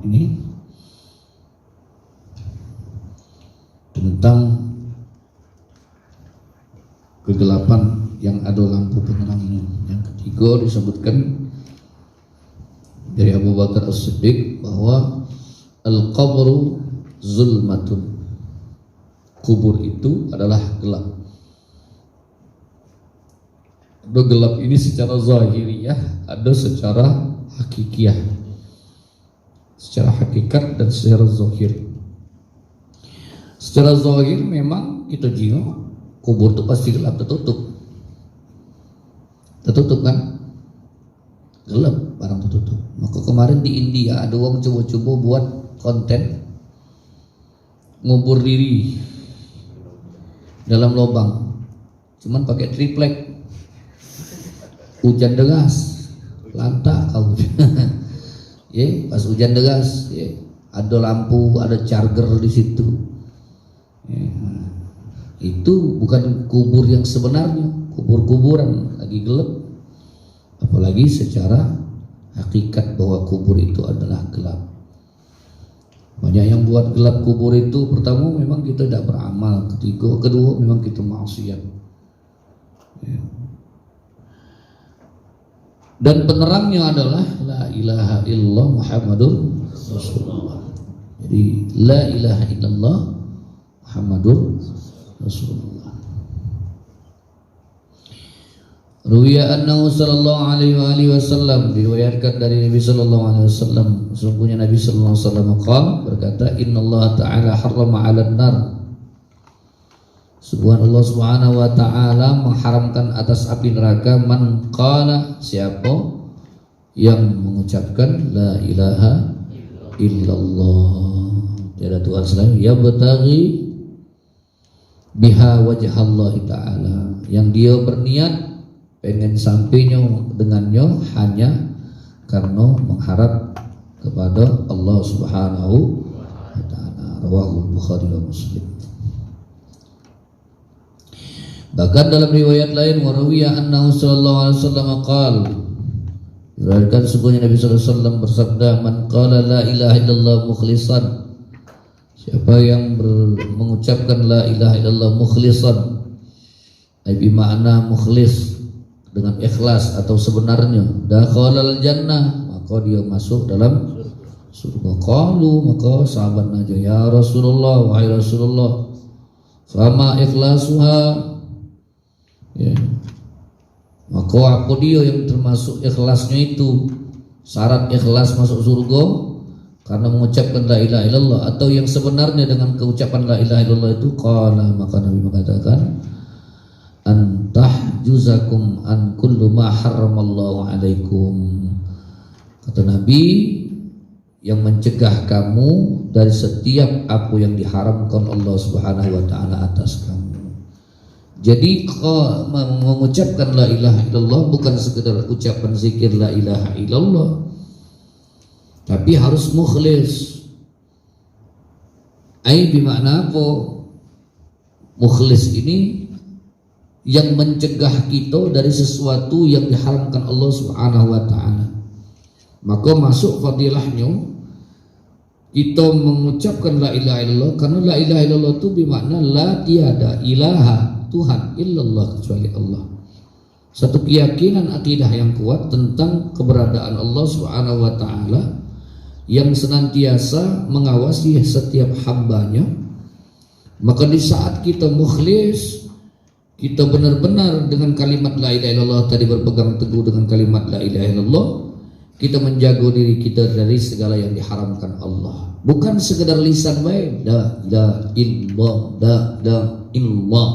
ini tentang kegelapan yang ada lampu penerangnya. Yang ketiga disebutkan dari Abu Bakar As-Siddiq bahwa al-qabru zulmatun, kubur itu adalah gelap. Ada gelap ini secara zahiriyah, ada secara hakikiyah, secara hakikat dan secara zahir. Secara zahir memang kita jingok kubur itu pasti gelap, tertutup kan, gelap, barang tertutup. Maka kemarin di India ada orang coba-coba buat konten ngubur diri dalam lubang, cuman pakai triplek, hujan deras, lantak kau. Ya, pas hujan deras, ya, ada lampu, ada charger di situ. Ya, itu bukan kubur yang sebenarnya, kubur-kuburan lagi gelap. Apalagi secara hakikat bahwa kubur itu adalah gelap. Banyak yang buat gelap kubur itu, pertama memang kita tidak beramal, kedua memang kita maksiat. Ya. Dan penerangnya adalah la ilaha illallah Muhammadur Rasulullah. Jadi la ilaha illallah Muhammadur Rasulullah. Ruwiya annahu sallallahu alaihi wasallam, diriwayatkan dari Nabi sallallahu alaihi wasallam, sesungguhnya Nabi sallallahu alaihi wasallam berkata, innallaha ta'ala harrama 'alan nar, Allah subhanahu wa ta'ala mengharamkan atas api neraka man qala, siapa yang mengucapkan la ilaha illallah, tiada Tuhan selain, yabtaghi biha wajhallah ta'ala, yang dia berniat pengen sampainya dengannya hanya karena mengharap kepada Allah subhanahu wa ta'ala. Rawahul Bukhari wa Muslim. Bahkan dalam riwayat lain, warawiya annahu sallallahu alaihi wasallam qala, diriwayatkan sesungguhnya Nabi sallallahu alaihi wasallam bersabda, man qala la ilaha illallah mukhlishan, siapa yang mengucapkan la ilaha illallah mukhlishan, ai makna mukhlis dengan ikhlas atau sebenarnya, dakhalal jannah, maka dia masuk dalam surga. Qalu, maka sahabat nanya, ya Rasulullah, wahai Rasulullah, fama ikhlasuha, ya, maka apa dia yang termasuk ikhlasnya itu, syarat ikhlas masuk surga karena mengucapkan la ilaha illallah, atau yang sebenarnya dengan keucapan la ilaha illallah itu? Qala, maka Nabi mengatakan, antahjuzakum an kullu ma harramallahu alaikum, kata Nabi, yang mencegah kamu dari setiap apa yang diharamkan Allah subhanahu wa ta'ala atas kamu. Jadi mengucapkan la ilaha illallah bukan sekedar ucapan zikir la ilaha illallah, tapi harus mukhlis. Ai bermakna apa? Mukhlis ini yang mencegah kita dari sesuatu yang diharamkan Allah subhanahu wa ta'ala. Maka masuk fadilahnya kita mengucapkan la ilaha illallah, karena la ilaha illallah itu bermakna la tiada ilaha Tuhan illallah kecuali Allah. Satu keyakinan akidah yang kuat tentang keberadaan Allah subhanahu wa ta'ala yang senantiasa mengawasi setiap hambanya. Maka di saat kita mukhlis, kita benar-benar dengan kalimat la ilaha illallah tadi berpegang teguh dengan kalimat la ilaha illallah, kita menjaga diri kita dari segala yang diharamkan Allah. Bukan sekedar lisan baik, la illallah, la illallah,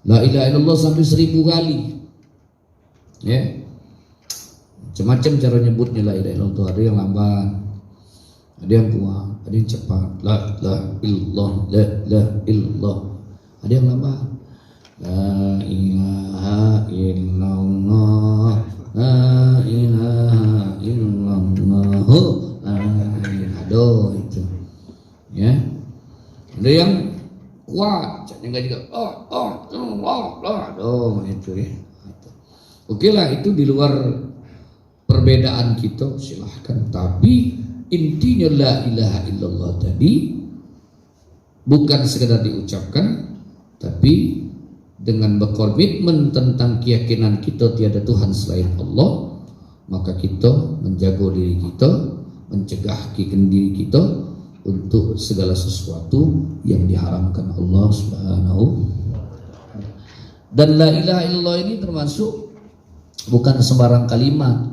la ilaha illallah sampai 1000 kali. Ya, macam-macam cara nyebutnya la ilaha illallah. Ada yang lambat, ada yang kuat, ada yang cepat. La illallah, la illallah. Ada yang lambat. La ilaha illallah, la ilaha illallah, aduh itu, ya. Ada yang kuat, jangan juga aduh itu ya. Oke lah, itu di luar perbedaan kita, silahkan. Tapi intinya la ilaha illallah tadi bukan sekedar diucapkan, tapi dengan berkomitmen tentang keyakinan kita tiada Tuhan selain Allah, maka kita menjaga diri kita, mencegah diri kita untuk segala sesuatu yang diharamkan Allah Subhanahu. Dan la ilaha illallah ini termasuk bukan sembarang kalimat.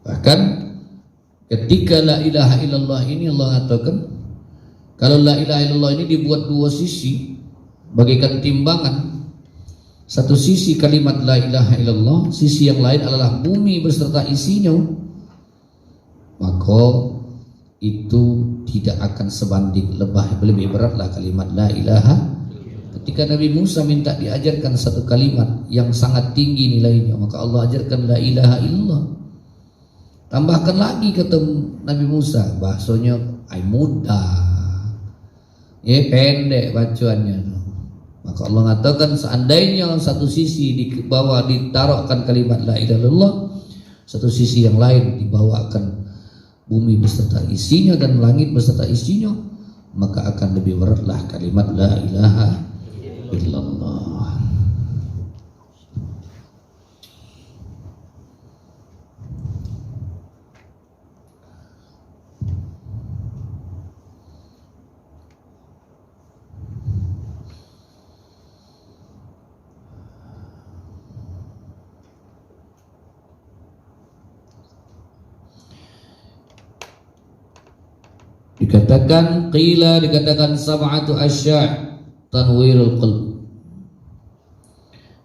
Bahkan ketika la ilaha illallah ini Allah katakan, kalau la ilaha illallah ini dibuat dua sisi, bagaikan timbangan. Satu sisi kalimat la ilaha illallah, sisi yang lain adalah bumi beserta isinya, maka itu tidak akan sebanding, lebih beratlah kalimat la ilaha. Ketika Nabi Musa minta diajarkan satu kalimat yang sangat tinggi nilainya, maka Allah ajarkan la ilaha illallah. Tambahkan lagi kata Nabi Musa, bahasanya ay mudah, pendek bacaannya. Maka Allah mengatakan seandainya satu sisi di bawah ditaruhkan kalimat la ilaha illallah, satu sisi yang lain dibawakan bumi beserta isinya dan langit beserta isinya, maka akan lebih beratlah kalimat la ilaha illallah. Dikatakan sab'atu asya' tanwirul qalb.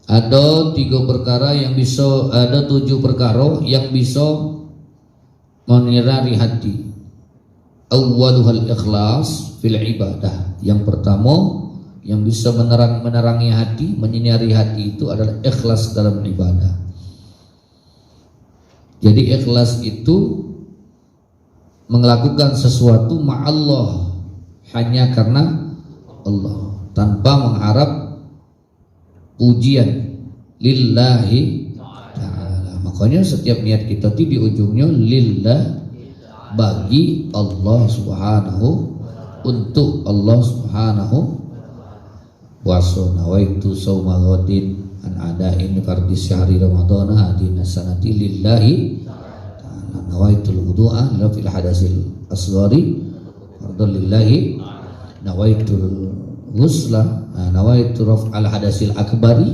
Ada 7 perkara yang bisa menyinari hati. Awwaluhal ikhlas fil ibadah. Yang pertama yang bisa menerangi hati, menyinari hati itu adalah ikhlas dalam ibadah. Jadi ikhlas itu melakukan sesuatu ma'allah, hanya karena Allah, tanpa mengharap pujian, lillahi ta'ala. Makanya setiap niat kita di ujungnya lillah, bagi Allah Subhanahu, untuk Allah Subhanahu wa ta'ala. Nawaitu sawma ghadin an adain fardhi syahri ramadhana hadina sanati lillahi ta'ala. Nawaitul wudu'a fil hadasil asghari fardhan lillahi. Nawaitul ghusla, nawaitu raf'al hadasil akbari,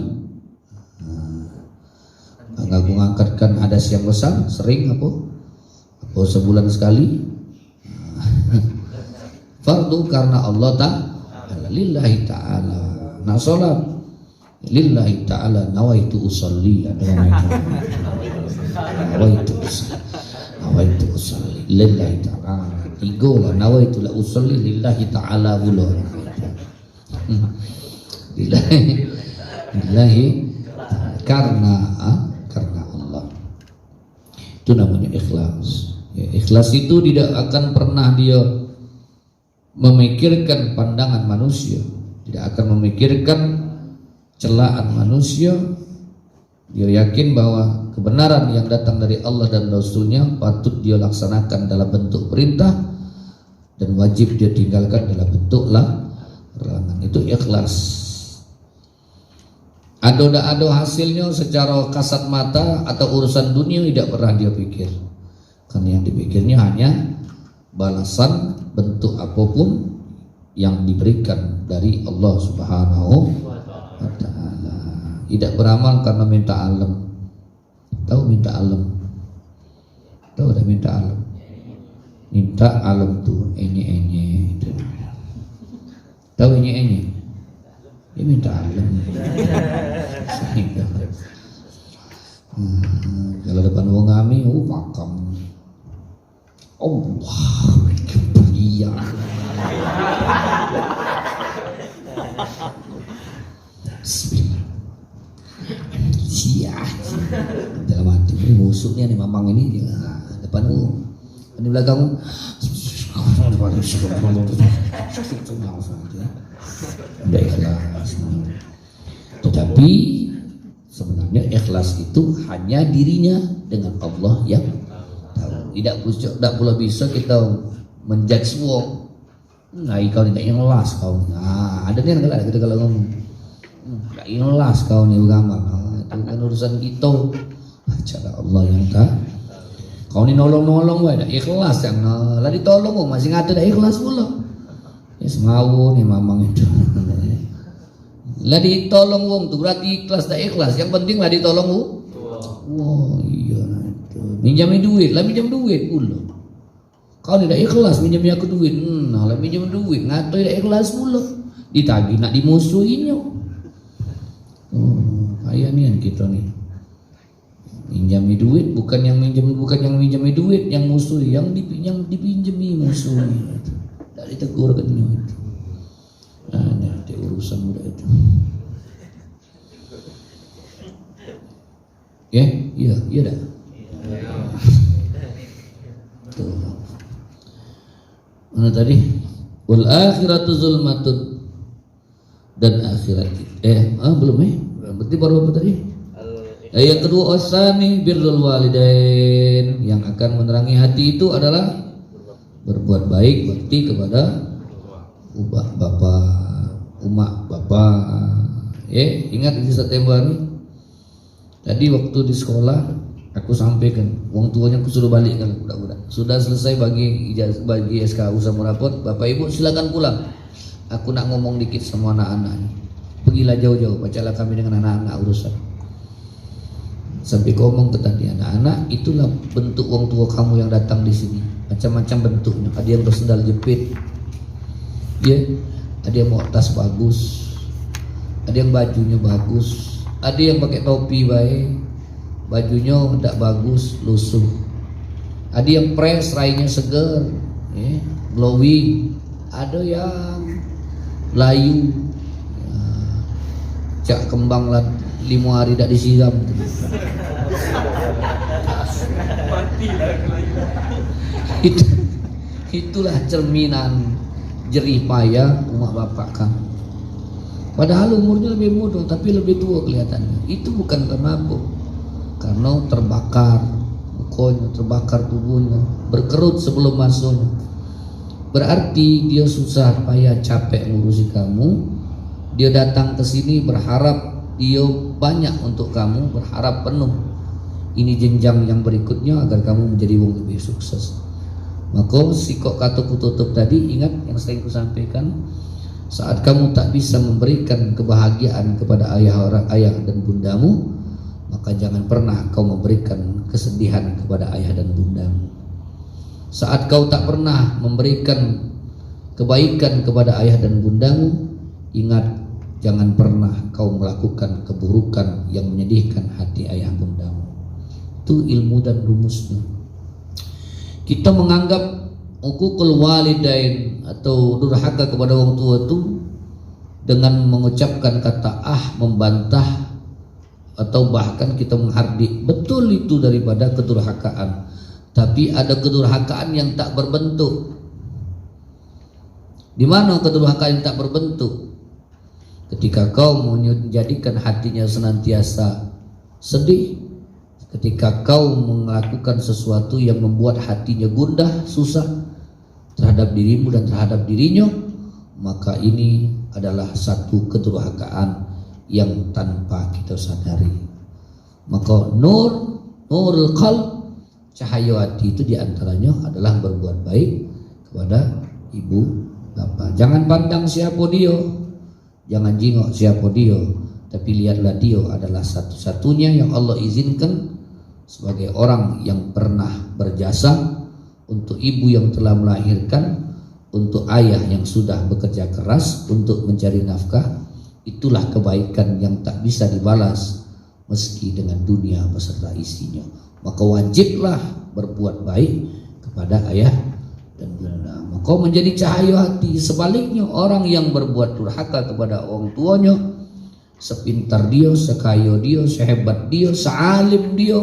aku mengangkatkan hadas yang besar. Sering apa sebulan sekali. Fardu karena Allah ta'ala, lillahi ta'ala. Nah sholat lillahi ta'ala, nawaitu usalli, nawaitu usalli lillahi ta'ala. Tiga lah, nawaitu la usalli lillahi ta'ala pula. Lillahi karena Allah. Itu namanya ikhlas. Ya, ikhlas itu tidak akan pernah dia memikirkan pandangan manusia, tidak akan memikirkan celaan manusia. Dia yakin bahwa kebenaran yang datang dari Allah dan Rasulnya patut dia laksanakan dalam bentuk perintah, dan wajib dia tinggalkan dalam bentuk larangan. Itu ikhlas. Ada hasilnya secara kasat mata atau urusan dunia tidak pernah dia pikir, karena yang dipikirnya hanya balasan bentuk apapun yang diberikan dari Allah Subhanahu wa ta'ala. Tidak beramal karena minta alam. Tahu minta alam? Tahu ada minta alam? Minta alam tuh enye. Tahu enye? Dia minta alam. Kalau depan wong kami, makam Allah iya. Bismillah. Siap. Dalam hati ini musuhnya nih mamang ini depanmu, di belakangmu. Udah ikhlas. Tetapi sebenarnya ikhlas itu hanya dirinya dengan Allah yang tahu. tidak pula bisa kita menjudge wong. Nah, kau tidak ikhlas kau. Nah, ada nih enggak kita kalau ngomong. Enggak ikhlas kau nih beramal. Nah, itu kan urusan kita. Cara Allah yang tak. Kau ni nolong-nolong wae dak ikhlas yang lah ditolong kok masih ngata dak ikhlas pula. Ya semau nih mamang itu. Lah ditolong wong tu berarti ikhlas dak ikhlas. Yang penting lah ditolong wong. Wah, iya itu. Minjami duit, lah minjam duit pula. Kau tidak ikhlas minjami aku duit. Nah, lah minjam duit ngato tidak ikhlas pula. Ditagih nak dimusuhinnya. Kayak ni kita nih. Minjami duit bukan yang minjami duit yang musuh yang dipinjami musuh dari tegur kan itu. Nah, itu urusan muda itu. Ya, iya dah. Tuh. Mana tadi? Wal akhiratu zulmatun dan akhirat. Belum berarti baru apa tadi? Yang kedua osani birrul walidain, yang akan menerangi hati itu adalah berbuat baik bakti kepada umak bapak. Ingat di September ini. Tadi waktu di sekolah aku sampaikan, wong tuanya aku suruh balik kan budak-budak. Sudah selesai bagi SKU sama rapot, Bapak Ibu silakan pulang. Aku nak ngomong dikit sama anak-anak. Pergilah jauh-jauh, bacalah kami dengan anak-anak urusan. Sampai ngomong ke tadi anak-anak, itulah bentuk wong tua kamu yang datang di sini. Macam-macam bentuknya. Ada yang bersendal jepit, ada yang mau tas bagus, ada yang bajunya bagus, ada yang pakai topi baik, bajunya tidak bagus, lusuh. Ada yang fresh, rainya seger, glowing. Ada yang layu, cak kembang lah 5 hari tidak disiram. Itulah cerminan jerih payah umat bapak kamu. Padahal umurnya lebih muda tapi lebih tua kelihatannya. Itu bukan karena apa? Karena terbakar mukanya, terbakar tubuhnya, berkerut sebelum masuknya. Berarti dia susah payah capek ngurusi kamu. Dia datang ke sini berharap dia banyak untuk kamu, berharap penuh. Ini jenjang yang berikutnya agar kamu menjadi wong lebih sukses. Maka sikok kataku tutup tadi, ingat yang sering ku sampaikan, saat kamu tak bisa memberikan kebahagiaan kepada ayah dan bundamu, maka jangan pernah kau memberikan kesedihan kepada ayah dan bundamu. Saat kau tak pernah memberikan kebaikan kepada ayah dan bundamu, ingat, jangan pernah kau melakukan keburukan yang menyedihkan hati ayah bundamu. Itu ilmu dan rumusnya. Kita menganggap uququl walidain atau durhaka kepada orang tua itu dengan mengucapkan kata membantah atau bahkan kita menghardik. Betul itu daripada kedurhakaan. Tapi ada kedurhakaan yang tak berbentuk. Di mana kedurhakaan yang tak berbentuk? Ketika kau menjadikan hatinya senantiasa sedih, ketika kau melakukan sesuatu yang membuat hatinya gundah, susah terhadap dirimu dan terhadap dirinya, maka ini adalah satu kedurhakaan yang tanpa kita sadari. Maka nurul qalb, cahaya hati itu diantaranya adalah berbuat baik kepada ibu bapak. Jangan pandang siapa dia, jangan jingok siapa dia, tapi lihatlah dia adalah satu-satunya yang Allah izinkan sebagai orang yang pernah berjasa untuk ibu yang telah melahirkan, untuk ayah yang sudah bekerja keras untuk mencari nafkah. Itulah kebaikan yang tak bisa dibalas meski dengan dunia beserta isinya. Maka wajiblah berbuat baik kepada ayah dan bunda. Maka menjadi cahaya hati. Sebaliknya, orang yang berbuat durhaka kepada orang tuanya, sepintar dia, sekaya dia, sehebat dia, sealim dia,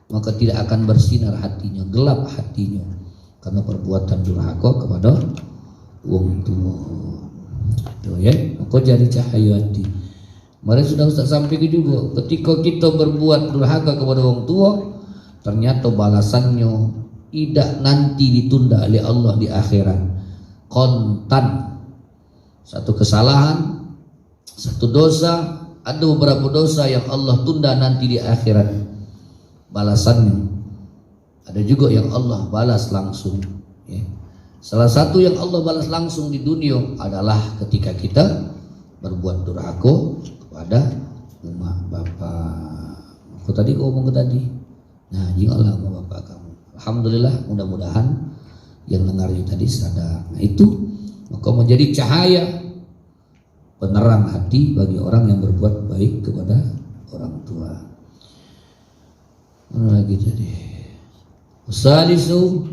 maka tidak akan bersinar hatinya, gelap hatinya karena perbuatan durhaka kepada orang tua. Itu ya, maka jadi cahaya hati. Mari sudah Ustaz sampaikan juga, ketika kita berbuat durhaka kepada orang tua, ternyata balasannya tidak nanti ditunda oleh Allah di akhirat. Kontan, satu kesalahan, satu dosa, ada beberapa dosa yang Allah tunda nanti di akhirat balasannya. Ada juga yang Allah balas langsung, ya. Salah satu yang Allah balas langsung di dunia adalah ketika kita berbuat durhaka kepada emak bapak. Aku tadi ngomong tadi, nah janganlah emak bapak kamu. Alhamdulillah, mudah-mudahan yang dengarnya tadi sadar. Nah itu maka menjadi cahaya penerang hati bagi orang yang berbuat baik kepada orang tua. Mana lagi tadi? Wasalisu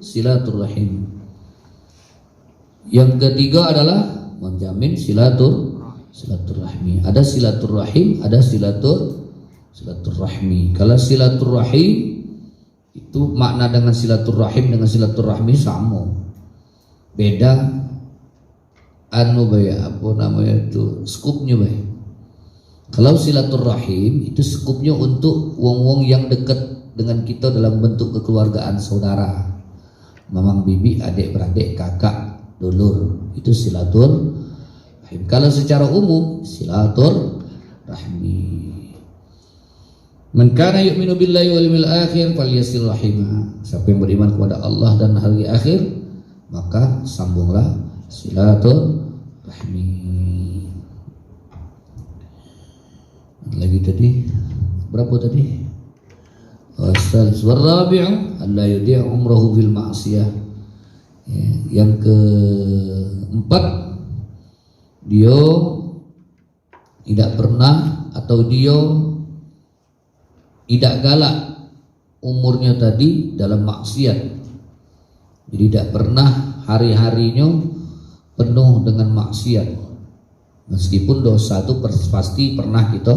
silaturrahim. Yang ketiga adalah menjamin silaturahmi. Ada silaturrahim, ada silaturrahmi. Kalau silaturrahim itu makna dengan silaturrahim dengan silaturrahmi sama. Beda apa namanya itu skupnya bay. Kalau silaturrahim itu skupnya untuk wong-wong yang dekat dengan kita dalam bentuk kekeluargaan saudara, mamang bibi, adik beradik, kakak, dulur, itu silaturrahim. Kalau secara umum silaturrahmi. Man kana yu'minu billahi wal yawmil akhir falyasil rahimah. Siapa yang beriman kepada Allah dan hari akhir, maka sambunglah silaturahmi. Lagi tadi berapa tadi? Wasalis warabi'u alla yudi'a umrahu bil ma'siyah. Yang keempat, dia tidak pernah atau dia tidak galak umurnya tadi dalam maksiat. Jadi tidak pernah hari-harinya penuh dengan maksiat. Meskipun dosa itu pasti pernah kita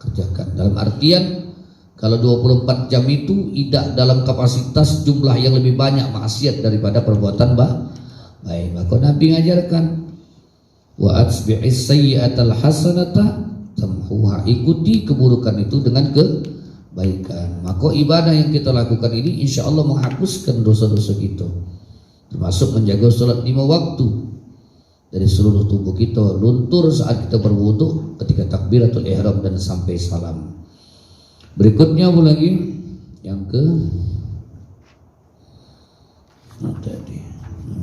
kerjakan. Dalam artian kalau 24 jam itu tidak dalam kapasitas jumlah yang lebih banyak maksiat daripada perbuatan baik. Maka Nabi ngajarkan wa atsbi'is sayyi'atal hasanata tamhuha. Ikuti keburukan itu dengan kebaikan. Maka ibadah yang kita lakukan ini insya Allah menghapuskan dosa-dosa kita. Termasuk menjaga sholat 5 waktu dari seluruh tubuh kita, luntur saat kita berwudu, ketika takbiratul ihram dan sampai salam. Berikutnya apa lagi? Yang ke tadi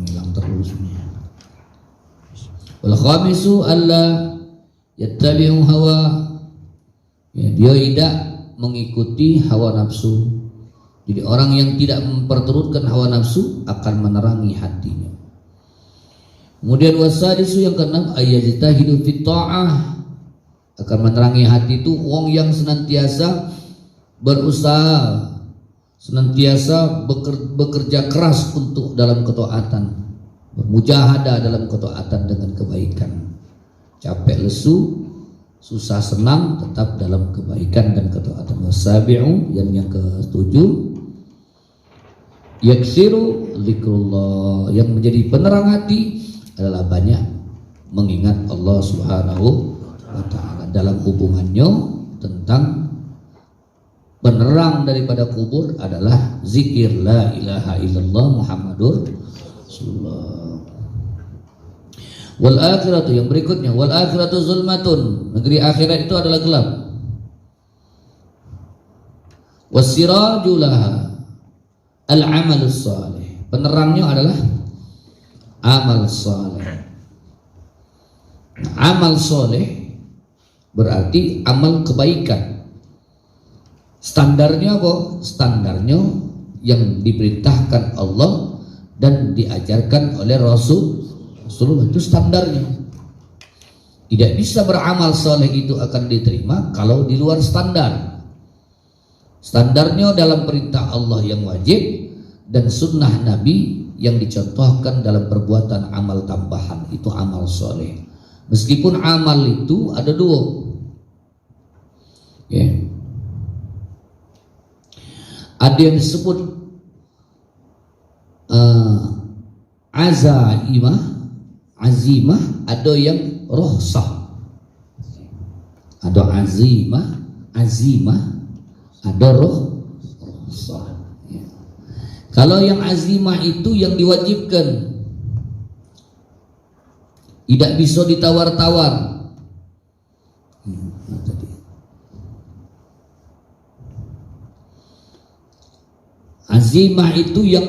hilang terus nih. Wal khamisu alla yattabi'u hawa. Ya, dia tidak mengikuti hawa nafsu. Jadi orang yang tidak memperturutkan hawa nafsu akan menerangi hatinya. Kemudian wasadisu yang keenam ayyajtahidu fit ta'ah, akan menerangi hati itu wong yang senantiasa berusaha, senantiasa bekerja keras untuk dalam ketaatan, bermujahadah dalam ketaatan dengan kebaikan. Capek lesu, susah senang, tetap dalam kebaikan dan ketaatan. Wasabi'u yang ketujuh, yaksiru zikrullah, yang menjadi penerang hati adalah banyak mengingat Allah Subhanahu wa ta'ala. Dalam hubungannya tentang penerang daripada kubur adalah zikir la ilaha illallah Muhammadur Rasulullah. Wal akhiratu, yang berikutnya, wal akhiratu zulmatun, negeri akhirat itu adalah gelap. Wasiraju laha al amalus salih, penerangnya adalah amal saleh. Amal saleh berarti amal kebaikan. Standarnya apa? Standarnya yang diperintahkan Allah dan diajarkan oleh Rasulullah, itu standarnya. Tidak bisa beramal saleh itu akan diterima kalau di luar standar. Standarnya dalam perintah Allah yang wajib dan sunnah Nabi yang dicontohkan dalam perbuatan amal tambahan, itu amal soleh. Meskipun amal itu ada dua, ya. Ada yang disebut azimah, ada yang rohsah. Ada azimah, ada rohsah. Ya. Kalau yang azimah itu yang diwajibkan, tidak bisa ditawar-tawar. Azimah itu yang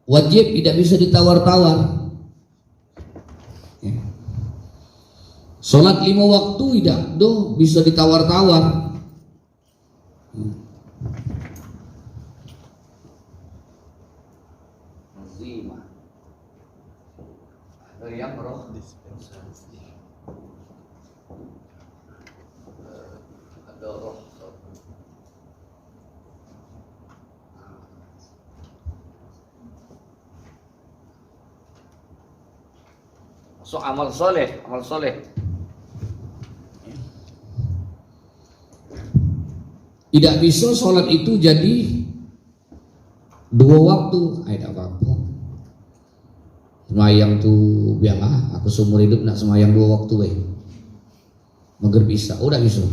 wajib, tidak bisa ditawar-tawar. Sholat 5 waktu tidak bisa ditawar-tawar. Azimah ada yang roh dispensasi, ada roh. So amal soleh. Tidak bisa sholat itu jadi 2 waktu. Tidak apa-apa. Semayang tuh biarlah, aku seumur hidup nak semayang 2 waktu Maghrib bisa, udah bisa.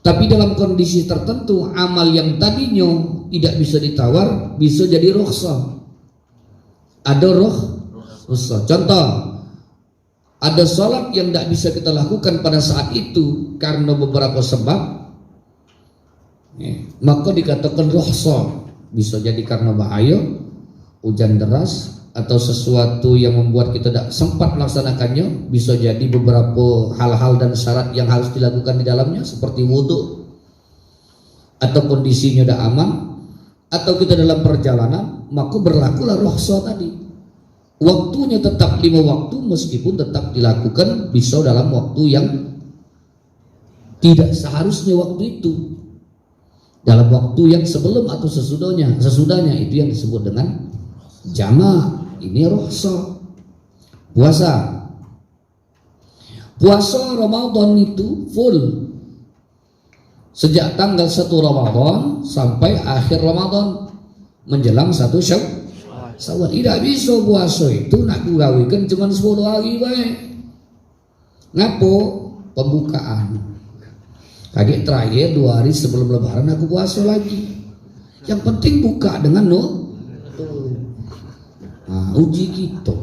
Tapi dalam kondisi tertentu, amal yang tadinya tidak bisa ditawar, bisa jadi rukhsah. Ada rukhsah. Contoh, ada sholat yang tidak bisa kita lakukan pada saat itu karena beberapa sebab, maka dikatakan rukhsah. Bisa jadi karena bahaya, hujan deras, atau sesuatu yang membuat kita tidak sempat melaksanakannya. Bisa jadi beberapa hal-hal dan syarat yang harus dilakukan di dalamnya, seperti wudhu, atau kondisinya tidak aman, atau kita dalam perjalanan, maka berlakulah rukhsah tadi. Waktunya tetap 5 waktu, meskipun tetap dilakukan bisa dalam waktu yang tidak seharusnya waktu itu, dalam waktu yang sebelum atau sesudahnya itu yang disebut dengan jama'. Ini rukhsah. Puasa Ramadan itu full sejak tanggal 1 Ramadan sampai akhir Ramadan menjelang 1 Syawal. Tidak bisa puasa itu nak digawikan cuma 10 hari baik. Ngapo? Pembukaan. Kaget terakhir 2 hari sebelum lebaran aku puasa lagi. Yang penting buka dengan uji kita.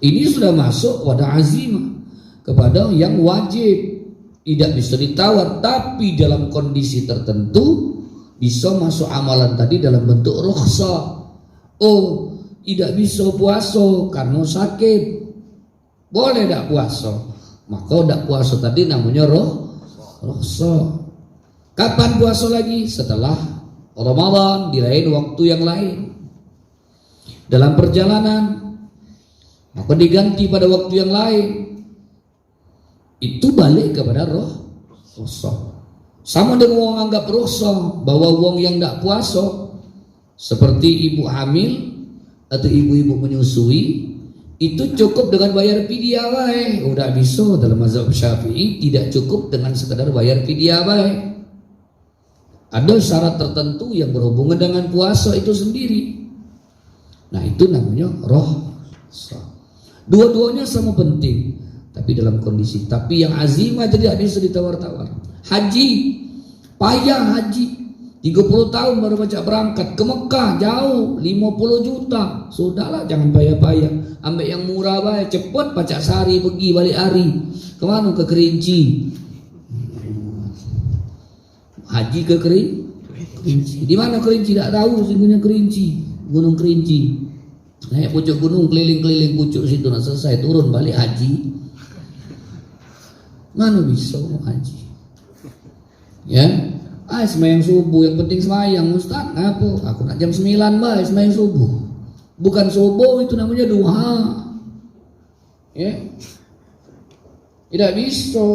Ini sudah masuk pada azimah, kepada yang wajib, tidak bisa ditawar. Tapi dalam kondisi tertentu bisa masuk amalan tadi dalam bentuk rukhsah. Oh, tidak bisa puasa karena sakit, boleh tidak puasa, maka tidak puasa tadi namanya rukhsah. Kapan puasa lagi? Setelah Ramadan, di lain waktu yang lain. Dalam perjalanan, maka diganti pada waktu yang lain. Itu balik kepada rukhsah. Sama dengan wong anggap rukhsah bahwa wong yang tidak puasa, seperti ibu hamil atau ibu-ibu menyusui, itu cukup dengan bayar fidyah baik. Udah bisa dalam mazhab Syafi'i, tidak cukup dengan sekadar bayar fidyah baik. Ada syarat tertentu yang berhubungan dengan puasa itu sendiri. Nah, itu namanya rukhsah. Dua-duanya sama penting, tapi dalam kondisi. Tapi yang azimah tidak bisa ditawar-tawar. Haji, payah haji. 30 tahun baru baca berangkat ke Mekah, jauh 50 juta. Sudahlah, jangan payah-payah. Ambil yang murah baik, cepat pacak sehari pergi balik hari. Kemana? Ke Kerinci. Haji ke Kerinci. Di mana Kerinci? Tak tahu sesungguhnya Kerinci. Gunung Kerinci. Naik pucuk gunung, keliling-keliling pucuk situ, nak selesai turun balik haji. Mana bisa haji? Ya, semayang subuh, yang penting semayang. Ustaz, ngapa? Aku nak jam 9 baik semayang subuh. Bukan subuh, itu namanya duha. Ya, tidak bisa,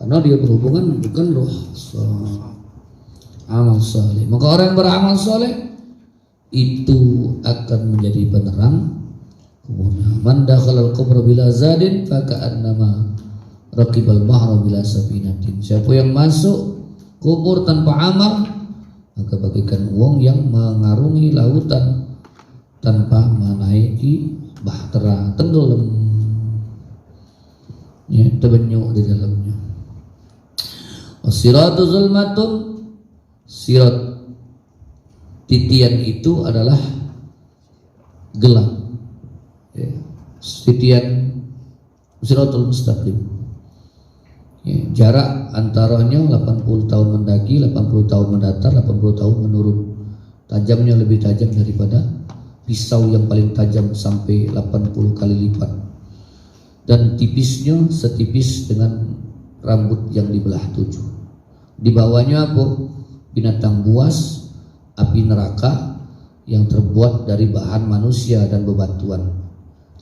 karena dia berhubungan bukan rukhsah. Amal soleh. Maka orang yang beramal soleh itu akan menjadi penerang kuburnya. Man dakhalal kubra bila zadin faka'annama raqibal bahra bila safinatin. Siapa yang masuk kubur tanpa amal, maka bagaikan wong yang mengarungi lautan tanpa menaiki bahtera, tenggelam, ya, terbenyuk di dalamnya. Wasiratu zulmatun, sirat titian itu adalah gelap, ya. Titian Siratul Mustaqim, ya. Jarak antaranya 80 tahun mendaki, 80 tahun mendatar, 80 tahun menurun. Tajamnya lebih tajam daripada pisau yang paling tajam sampai 80 kali lipat, dan tipisnya setipis dengan rambut yang dibelah 7. Di bawahnya apa? Binatang buas, api neraka yang terbuat dari bahan manusia dan bebatuan.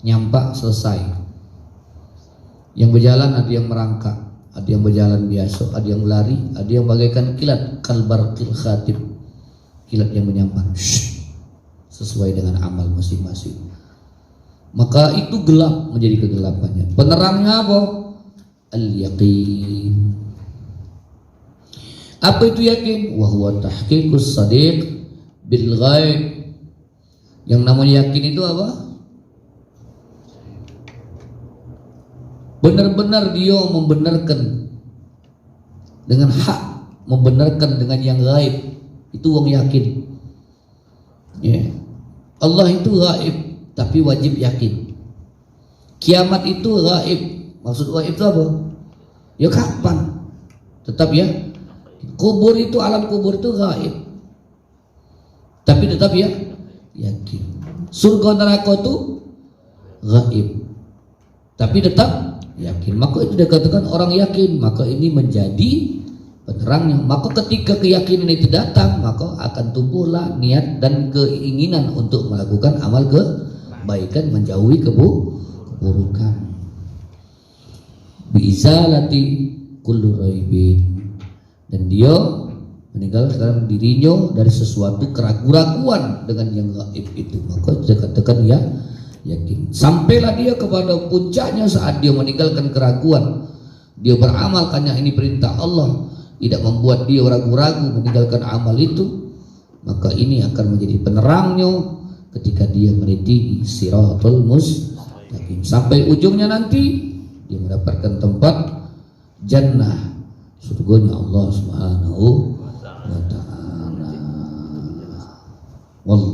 Nyampak selesai. Yang berjalan ada yang merangkak, ada yang berjalan biasa, ada yang berlari, ada yang bagaikan kilat, kalbarqil khatib, kilat yang menyambar, sesuai dengan amal masing-masing. Maka itu gelap menjadi kegelapannya. Penerangnya apa? Al-yaqin. Apa itu yakin? Wa huwa tahqiqus shadiq bil ghaib. Yang namanya yakin itu apa? Benar-benar dia membenarkan dengan hak, membenarkan dengan yang gaib. Itu orang yakin. Ya. Allah itu gaib, tapi wajib yakin. Kiamat itu gaib. Maksud gaib itu apa? Ya kapan? Tetap ya. Kubur itu, alam kubur itu gaib, tapi tetap ya yakin. Surga neraka itu gaib, tapi tetap yakin. Maka itu dikatakan orang yakin. Maka ini menjadi penerangnya. Maka ketika keyakinan itu datang, maka akan tumbuhlah niat dan keinginan untuk melakukan amal kebaikan, menjauhi keburukan. Biizalati kullu raibin. Dan dia meninggalkan dirinya dari sesuatu keraguan-raguan dengan yang gaib itu. Maka dia katakan ya yakin. Sampailah dia kepada puncaknya saat dia meninggalkan keraguan. Dia beramal karena ini perintah Allah, tidak membuat dia ragu-ragu meninggalkan amal itu. Maka ini akan menjadi penerangnya ketika dia meniti Siratul Mustaqim. Sampai ujungnya nanti dia mendapatkan tempat jannah, surganya Allah Subhanahu wa ta'ala. Wallahu